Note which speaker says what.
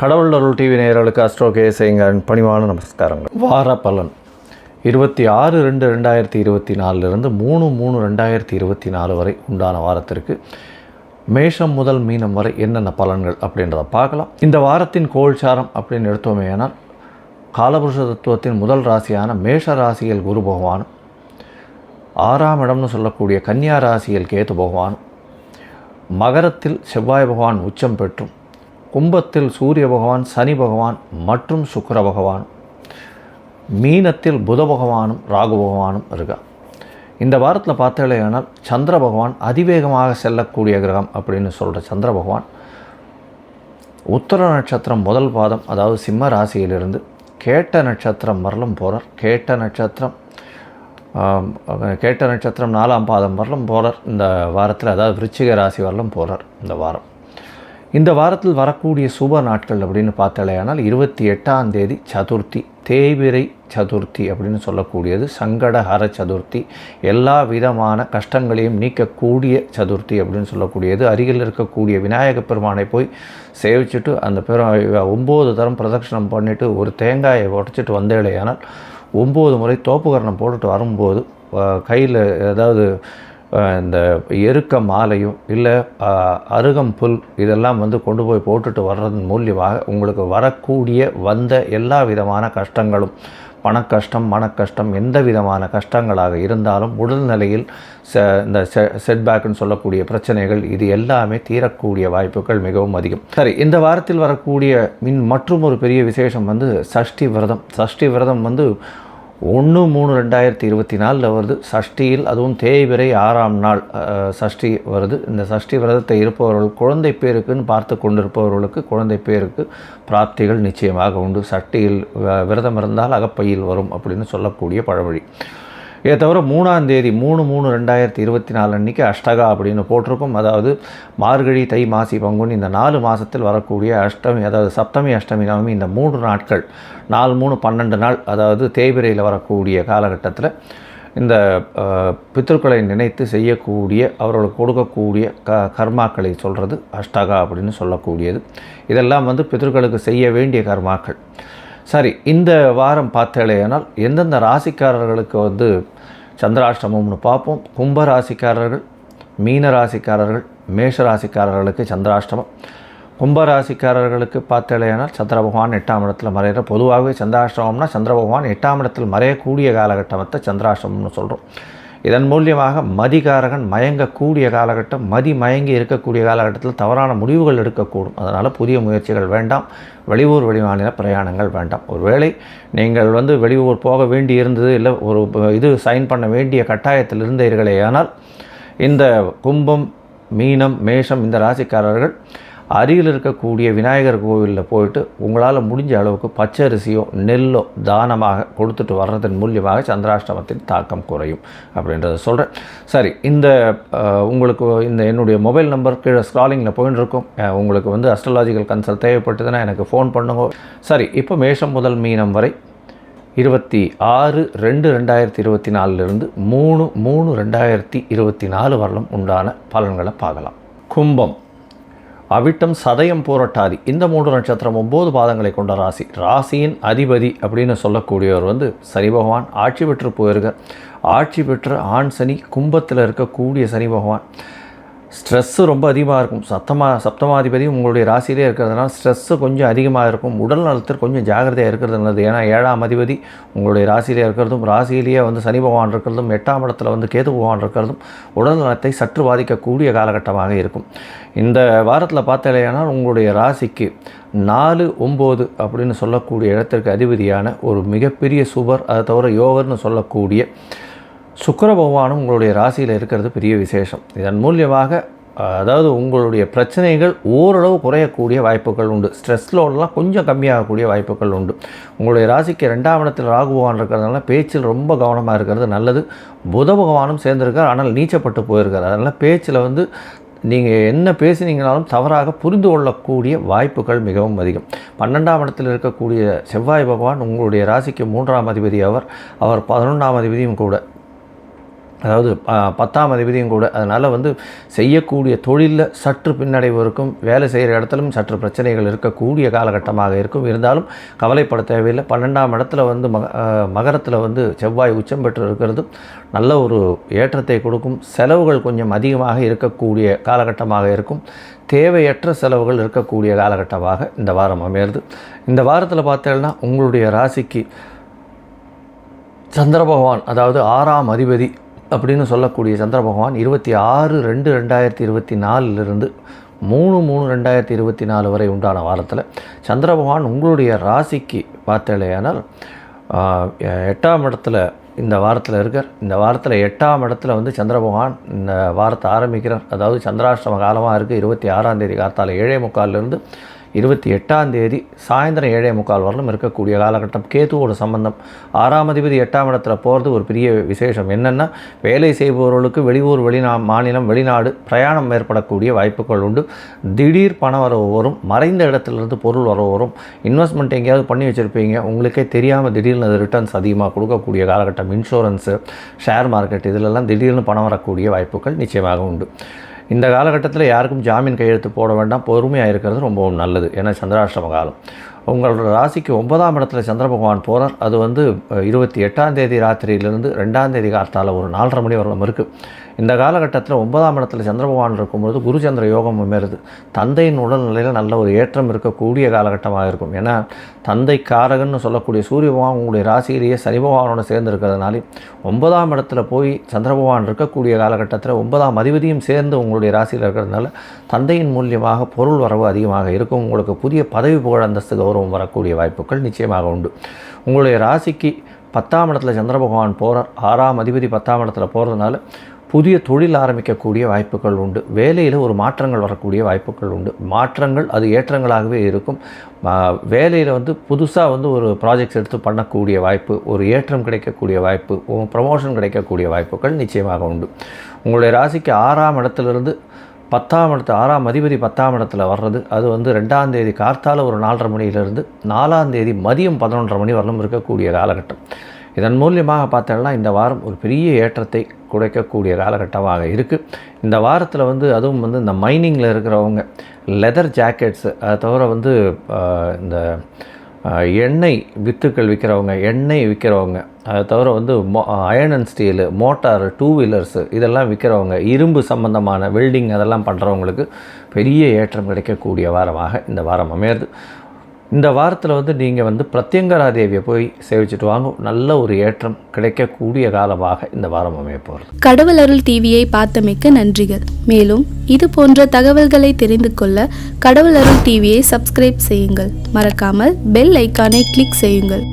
Speaker 1: கடவுள் அருள் டிவி நேயர்களுக்கு அஸ்ட்ரோ கேசேங்கன் பணிவான நமஸ்காரங்கள். வார பலன் 26/2/2024 3/3/2024 வரை உண்டான வாரத்திற்கு மேஷம் முதல் மீனம் வரை என்னென்ன பலன்கள் அப்படின்றத பார்க்கலாம். இந்த வாரத்தின் கோல்சாரம் அப்படின்னு எடுத்தோமேனால் காலபுருஷ தத்துவத்தின் முதல் ராசியான மேஷ ராசியில் குரு பகவானும், 6ஆம் இடம்னு சொல்லக்கூடிய கன்னியா ராசியில் கேது பகவானும், மகரத்தில் செவ்வாய் பகவான் உச்சம் பெற்றும், கும்பத்தில் சூரிய பகவான், சனி பகவான் மற்றும் சுக்கிர பகவான், மீனத்தில் புத பகவானும் ராகு பகவானும் இருக்கா. இந்த வாரத்தில் பார்த்தாலேயானால் சந்திர பகவான் அதிவேகமாக செல்லக்கூடிய கிரகம் அப்படின்னு சொல்கிற சந்திர பகவான் உத்தர நட்சத்திரம் முதல் பாதம், அதாவது சிம்ம ராசியிலிருந்து கேட்ட நட்சத்திரம் வரலும் போகிறார். கேட்ட நட்சத்திரம் 4ஆம் பாதம் வரலும் போகிறார் இந்த வாரத்தில், அதாவது விருச்சிக ராசி வரலும் போகிறார் இந்த வாரம். இந்த வாரத்தில் வரக்கூடிய சுப நாட்கள் அப்படின்னு பார்த்தாலேயானால் 28ஆம் தேதி சதுர்த்தி, தேய்பிறை சதுர்த்தி அப்படின்னு சொல்லக்கூடியது, சங்கடஹர சதுர்த்தி, எல்லா விதமான கஷ்டங்களையும் நீக்கக்கூடிய சதுர்த்தி அப்படின்னு சொல்லக்கூடியது. அருகில் இருக்கக்கூடிய விநாயக பெருமானை போய் சேவிச்சுட்டு அந்த 9 தரம் பிரதட்சணம் பண்ணிவிட்டு ஒரு தேங்காயை உடைச்சிட்டு வந்தேலையானால் 9 முறை தோப்புகரணம் போட்டுட்டு வரும்போது கையில் ஏதாவது இந்த எருக்க மாலையும் இல்லை அருகம்புல் இதெல்லாம் கொண்டு போய் போட்டுட்டு வர்றதன் மூலியமாக உங்களுக்கு வரக்கூடிய வந்த எல்லா விதமான கஷ்டங்களும், பணக்கஷ்டம், மனக்கஷ்டம், எந்த விதமான கஷ்டங்களாக இருந்தாலும் உடல்நிலையில் இந்த செட்பேக்குன்னு சொல்லக்கூடிய பிரச்சனைகள் இது எல்லாமே தீரக்கூடிய வாய்ப்புகள் மிகவும் அதிகம். சரி, இந்த வாரத்தில் வரக்கூடிய மற்றும் ஒரு பெரிய விசேஷம் சஷ்டி விரதம். சஷ்டி விரதம் 1/3/2024 வருது. சஷ்டியில் அதுவும் தேய்பிறை 6ஆம் நாள் சஷ்டி வருது. இந்த சஷ்டி விரதத்தை இருப்பவர்கள் குழந்தை பேருக்குன்னு பார்த்து கொண்டிருப்பவர்களுக்கு குழந்தை பேருக்கு பிராப்திகள் நிச்சயமாக உண்டு. சஷ்டியில் விரதம் இருந்தால் அகப்பையில் வரும் அப்படின்னு சொல்லக்கூடிய பழமொழி. இதை தவிர 3ஆம் தேதி 3/3/2024 அன்றைக்கி அஷ்டகா அப்படின்னு போட்டிருக்கும். அதாவது மார்கழி, தை, மாசி, பங்குனி இந்த 4 மாதத்தில் வரக்கூடிய அஷ்டமி, அதாவது சப்தமி, அஷ்டமி, நவமி இந்த 3 நாட்கள் 4 3 12 நாள், அதாவது தேய்பிரையில் வரக்கூடிய காலகட்டத்தில் இந்த பித்ருக்களை நினைத்து செய்யக்கூடிய, அவர்களுக்கு கொடுக்கக்கூடிய கர்மாக்களை சொல்கிறது அஷ்டகா அப்படின்னு சொல்லக்கூடியது. இதெல்லாம் பித்ருக்களுக்கு செய்ய வேண்டிய கர்மாக்கள். சரி, இந்த வாரம் பார்த்தாலேயானால் எந்தெந்த ராசிக்காரர்களுக்கு சந்திராஷ்டமம்னு பார்ப்போம். கும்ப ராசிக்காரர்கள், மீன ராசிக்காரர்கள், மேஷ ராசிக்காரர்களுக்கு சந்திராஷ்டமம். கும்ப ராசிக்காரர்களுக்கு பார்த்தாலேயானால் சந்திர பகவான் 8ஆம் இடத்தில் மறைகிற, பொதுவாகவே சந்திராஷ்டமம்னா சந்திர பகவான் 8ஆம் இடத்தில் மறையக்கூடிய காலகட்டத்தை சந்திராஷ்டமம்னு சொல்கிறோம். இதன் மூலியமாக மதிகாரகன் மயங்கக்கூடிய காலகட்டம், மதி மயங்கி இருக்கக்கூடிய காலகட்டத்தில் தவறான முடிவுகள் எடுக்கக்கூடும். அதனால் புதிய முயற்சிகள் வேண்டாம். வெளியூர் வெளிமாநில பிரயாணங்கள் வேண்டாம். ஒருவேளை நீங்கள் வெளியூர் போக வேண்டி இருந்தது, இல்லை ஒரு சைன் பண்ண வேண்டிய கட்டாயத்தில் இருந்தீர்களே, ஆனால் இந்த கும்பம், மீனம், மேஷம் இந்த ராசிக்காரர்கள் அருகில் இருக்கக்கூடிய விநாயகர் கோவிலில் போயிட்டு உங்களால் முடிஞ்ச அளவுக்கு பச்சரிசியோ நெல்லோ தானமாக கொடுத்துட்டு வர்றதன் மூலியமாக சந்திராஷ்டமத்தின் தாக்கம் குறையும் அப்படின்றத சொல்கிறேன். சரி, இந்த உங்களுக்கு இந்த என்னுடைய மொபைல் நம்பர் கீழே ஸ்க்ராலிங்கில் போயின்னு இருக்கும். உங்களுக்கு அஸ்ட்ராலாஜிக்கல் கன்சல்ட் தேவைப்பட்டதுன்னா எனக்கு ஃபோன் பண்ணுங்க. சரி, இப்போ மேஷம் முதல் மீனம் வரை 26/2/2024 3/3/2024 வரலும் உண்டான பலன்களை பார்க்கலாம். கும்பம், அவிட்டம், சதயம், பூரட்டாதி இந்த 3 நட்சத்திரம் 9 பாதங்களை கொண்ட ராசி. ராசியின் அதிபதி அப்படின்னு சொல்லக்கூடியவர் சனி பகவான் ஆட்சி பெற்று போயிருக்கார். ஆட்சி பெற்ற ஆண் சனி, கும்பத்தில் இருக்கக்கூடிய சனி பகவான் ஸ்ட்ரெஸ்ஸு ரொம்ப அதிகமாக இருக்கும். சப்தமாதிபதி உங்களுடைய ராசியிலே இருக்கிறதுனால ஸ்ட்ரெஸ்ஸு கொஞ்சம் அதிகமாக இருக்கும். உடல் நலத்தில் கொஞ்சம் ஜாகிரதையாக இருக்கிறது நல்லது. ஏன்னா 7ஆம் அதிபதி உங்களுடைய ராசியிலே இருக்கிறதும், ராசியிலேயே சனி பகவான் இருக்கிறதும், 8ஆம் இடத்துல கேது பகவான் இருக்கிறதும் உடல் நலத்தை சற்று பாதிக்கக்கூடிய காலகட்டமாக இருக்கும். இந்த வாரத்தில் பார்த்தாலேயானால் உங்களுடைய ராசிக்கு 4 9 அப்படின்னு சொல்லக்கூடிய இடத்திற்கு அதிபதியான ஒரு மிகப்பெரிய சுபர், அதை தவிர யோகர்னு சொல்லக்கூடிய சுக்கிர பகவானும் உங்களுடைய ராசியில் இருக்கிறது பெரிய விசேஷம். இதன் மூலியமாக அதாவது உங்களுடைய பிரச்சனைகள் ஓரளவு குறையக்கூடிய வாய்ப்புகள் உண்டு. ஸ்ட்ரெஸ் லோடெலாம் கொஞ்சம் கம்மியாகக்கூடிய வாய்ப்புகள் உண்டு. உங்களுடைய ராசிக்கு 2ஆம் இடத்தில் ராகு பகவான் இருக்கிறதுனால பேச்சில் ரொம்ப கவனமாக இருக்கிறது நல்லது. புத பகவானும் சேர்ந்திருக்கார், ஆனால் நீச்சப்பட்டு போயிருக்கார். அதனால் பேச்சில் நீங்கள் என்ன பேசினீங்கனாலும் தவறாக புரிந்து கொள்ளக்கூடிய வாய்ப்புகள் மிகவும் அதிகம். 12ஆம் இடத்தில் இருக்கக்கூடிய செவ்வாய் பகவான் உங்களுடைய ராசிக்கு 3ஆம் அதிபதி. அவர் 11ஆம் அதிபதியும் கூட. அதாவது 10ஆம் அதிபதியும் கூட. அதனால் வந்து செய்யக்கூடிய தொழிலில் சற்று பின்னடைவு இருக்கும், வேலை செய்கிற இடத்துலையும் சற்று பிரச்சனைகள் இருக்கக்கூடிய காலகட்டமாக இருக்கும். இருந்தாலும் கவலைப்பட தேவையில்லை. 12ஆம் இடத்துல வந்து மகரத்தில் வந்து செவ்வாய் உச்சம் பெற்று இருக்கிறது நல்ல ஒரு ஏற்றத்தை கொடுக்கும். செலவுகள் கொஞ்சம் அதிகமாக இருக்கக்கூடிய காலகட்டமாக இருக்கும். தேவையற்ற செலவுகள் இருக்கக்கூடிய காலகட்டமாக இந்த வாரம் அமையிறது. இந்த வாரத்தில் பார்த்தீங்கன்னா உங்களுடைய ராசிக்கு சந்திர பகவான், அதாவது 6ஆம் அதிபதி அப்படின்னு சொல்லக்கூடிய சந்திர பகவான் 26/2/2024 3/3/2024 வரை உண்டான வாரத்தில் சந்திர பகவான் உங்களுடைய ராசிக்கு பார்த்தலையானால் 8ஆம் இடத்துல இந்த வாரத்தில் இருக்கார். இந்த வாரத்தில் 8ஆம் இடத்துல வந்து சந்திர பகவான் இந்த வாரத்தை ஆரம்பிக்கிறார். அதாவது சந்திராஷ்டம காலமாக இருக்குது. 26ஆம் தேதி காத்தால 7:45 28ஆம் தேதி சாயந்தரம் 7:45 வரலும் இருக்கக்கூடிய காலகட்டம். கேதுவோட சம்பந்தம். 6ஆம் அதிபதி 8ஆம் இடத்துல போகிறது ஒரு பெரிய விசேஷம். என்னென்னா வேலை செய்பவர்களுக்கு வெளியூர் மாநிலம் வெளிநாடு பிரயாணம் ஏற்படக்கூடிய வாய்ப்புகள் உண்டு. திடீர் பண வரவு வரும். மறைந்த இடத்துலேருந்து பொருள் வரவு வரும். இன்வெஸ்ட்மெண்ட் எங்கேயாவது பண்ணி வச்சுருப்பீங்க, உங்களுக்கே தெரியாமல் திடீர்னு அது ரிட்டர்ன்ஸ் அதிகமாக கொடுக்கக்கூடிய காலகட்டம். இன்சூரன்ஸு, ஷேர் மார்க்கெட் இதிலெல்லாம் திடீர்னு பணம் வரக்கூடிய வாய்ப்புகள் நிச்சயமாக உண்டு. இந்த காலகட்டத்தில் யாருக்கும் ஜாமீன் கையெழுத்து போட வேண்டாம், பொறுமையாக இருக்கிறது ரொம்பவும் நல்லது. ஏன்னா சந்திராஷ்டம காலம். உங்களோட ராசிக்கு 9ஆம் இடத்துல சந்திர பகவான் போகிறார். அது வந்து 28ஆம் தேதி ராத்திரியிலிருந்து 2ஆம் தேதி காத்தால ஒரு 4:30 மணி வரலும் இருக்குது. இந்த காலகட்டத்தில் 9ஆம் இடத்துல சந்திர பகவான் இருக்கும்பொழுது குரு சந்திர யோகம் அமைகிறது. தந்தையின் உடல்நிலையில் நல்ல ஒரு ஏற்றம் இருக்கக்கூடிய காலகட்டமாக இருக்கும். ஏன்னா தந்தை காரகன்னு சொல்லக்கூடிய சூரிய பகவான் உங்களுடைய ராசியிலேயே சனி பகவானோட சேர்ந்து இருக்கிறதுனால 9ஆம் இடத்துல போய் சந்திர பகவான் இருக்கக்கூடிய காலகட்டத்தில் 9ஆம் அதிபதியும் சேர்ந்து உங்களுடைய ராசியில் இருக்கிறதுனால தந்தையின் மூலியமாக பொருள் வரவு அதிகமாக இருக்கும். உங்களுக்கு புதிய பதவி புகழ் அந்தஸ்து கௌரவம் வரக்கூடிய வாய்ப்புகள் நிச்சயமாக உண்டு. உங்களுடைய ராசிக்கு 10ஆம் இடத்துல சந்திர பகவான் போகிறார். 6ஆம் அதிபதி 10ஆம் இடத்துல போகிறதுனால புதிய தொழில் ஆரம்பிக்கக்கூடிய வாய்ப்புகள் உண்டு. வேலையில் ஒரு மாற்றங்கள் வரக்கூடிய வாய்ப்புகள் உண்டு. மாற்றங்கள் அது ஏற்றங்களாகவே இருக்கும். வேலையில் வந்து புதுசாக வந்து ஒரு ப்ராஜெக்ட்ஸ் எடுத்து பண்ணக்கூடிய வாய்ப்பு, ஒரு ஏற்றம் கிடைக்கக்கூடிய வாய்ப்பு, ப்ரமோஷன் கிடைக்கக்கூடிய வாய்ப்புகள் நிச்சயமாக உண்டு. உங்களுடைய ராசிக்கு 6ஆம் இடத்துலேருந்து 10ஆம் இடத்து 6ஆம் அதிபதி 10ஆம் இடத்துல வர்றது அது வந்து 2ஆம் தேதி கார்த்தால ஒரு 4:30 மணியிலிருந்து 4ஆம் தேதி மதியம் 11:30 மணி வரலும் இருக்கக்கூடிய காலகட்டம். இதன் மூலியமாக பார்த்தோம்னா இந்த வாரம் ஒரு பெரிய ஏற்றத்தை குறைக்கக்கூடிய காலகட்டமாக இருக்குது. இந்த வாரத்தில் வந்து அதுவும் வந்து இந்த மைனிங்கில் இருக்கிறவங்க, லெதர் ஜாக்கெட்ஸு, அதை தவிர வந்து இந்த எண்ணெய் வித்துக்கள் விற்கிறவங்க, எண்ணெய் விற்கிறவங்க, அதை தவிர வந்து iron and steel, motor, 2 wheelers இதெல்லாம் விற்கிறவங்க, இரும்பு சம்பந்தமான வெல்டிங் அதெல்லாம் பண்ணுறவங்களுக்கு பெரிய ஏற்றம் கிடைக்கக்கூடிய வாரமாக இந்த வாரம் அமையிறது. இந்த வாரத்தில் வந்து நீங்கள் வந்து பிரத்யங்கரா தேவியை போய் சேவிச்சுட்டு வாங்க. நல்ல ஒரு ஏற்றம் கிடைக்கக்கூடிய காலமாக இந்த வாரம் அமைய போகிறது.
Speaker 2: கடவுள் அருள் டிவியை பார்த்தமைக்க நன்றிகள். மேலும் இது போன்ற தகவல்களை தெரிந்து கொள்ள கடவுள் அருள் டிவியை சப்ஸ்கிரைப் செய்யுங்கள். மறக்காமல் பெல் ஐக்கானை கிளிக் செய்யுங்கள்.